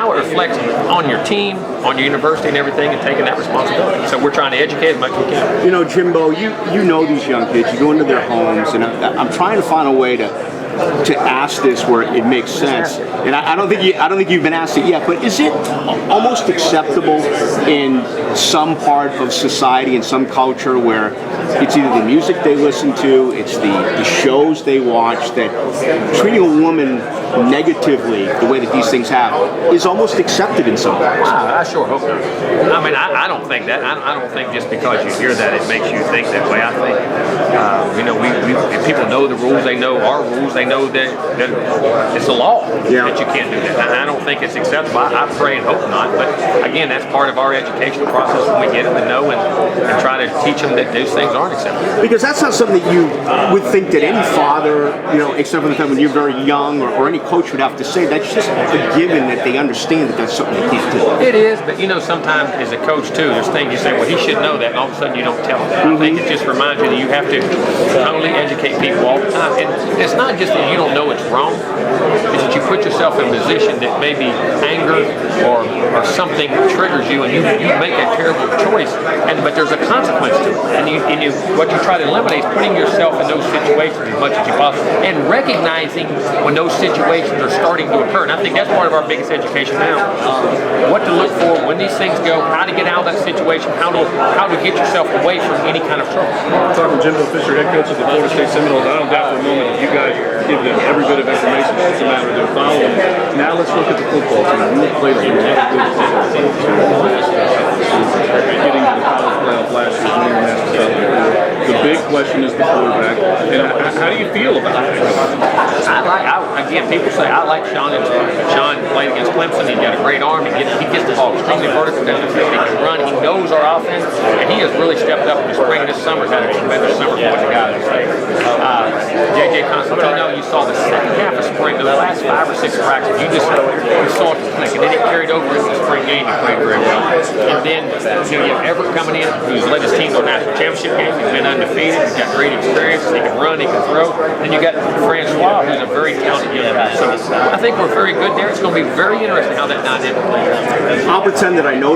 how it reflects on your team, on your university and everything, and taking that responsibility. So we're trying to educate as much as we can. You know, Jimbo, you know these young kids. You go into their homes, and I'm trying to find a way to ask this where it makes sense. And I don't think you've been asked it yet. But is it almost acceptable in some part of society, in some culture, where it's either the music they listen to, it's the shows they watch, that treating a woman negatively, the way that these things have, is almost accepted in some ways? I sure hope not. I mean, I don't think that. I don't think just because you hear that it makes you think that way. I think, if people know the rules, they know our rules, they know that it's a law that you can't do that. I don't think it's acceptable. I pray and hope not. But again, that's part of our educational process when we get them to know and try to teach them that those things aren't acceptable. Because that's not something that you would think that any father, except for the time when you're very young, or any coach would have to say. That's just a given that they understand that that's something they can't do. It is, but sometimes as a coach too, there's things you say, well, he should know that, and all of a sudden you don't tell him that. I think it just reminds you that you have to not only educate people all the time, and it's not just that you don't know it's wrong, it's that you put yourself in a position that maybe anger or something triggers you, and you make a terrible choice, but there's a consequence to it. And what you try to eliminate is putting yourself in those situations as much as you possibly, and recognizing when those situations are starting to occur. And I think that's part of our biggest education now. What to look for when these things go, how to get out of that situation, how to get yourself away from any kind of trouble. Talking to Jimbo Fisher, head coach of the Florida State Seminoles. I don't doubt for a moment that you guys give them every bit of information. It's a matter of their following. Now let's look at the football team. You played a lot of good football teams. Getting to the college playoff last year, winning the national title. The big question is the quarterback. And how do you feel about it? Again, people say I like Sean. Sean played against Clemson. He's got a great arm. He gets the ball extremely vertical down the field. He can run. He knows our offense, and he has really stepped up in the spring. This summer's had a tremendous summer for the guys. JJ Constantino, you saw the second half of spring, the last 5 or 6 practices, you saw it click, and then it carried over into the spring game. He played very well. And then you have Everett coming in, who's led his team to a national championship game. He's been undefeated. He's got great experience. He can run. He can throw. Then you got Francois, who's a very talented young guy. So I think we're very good there. It's going to be very interesting how that dynamic plays out. I'll pretend that I know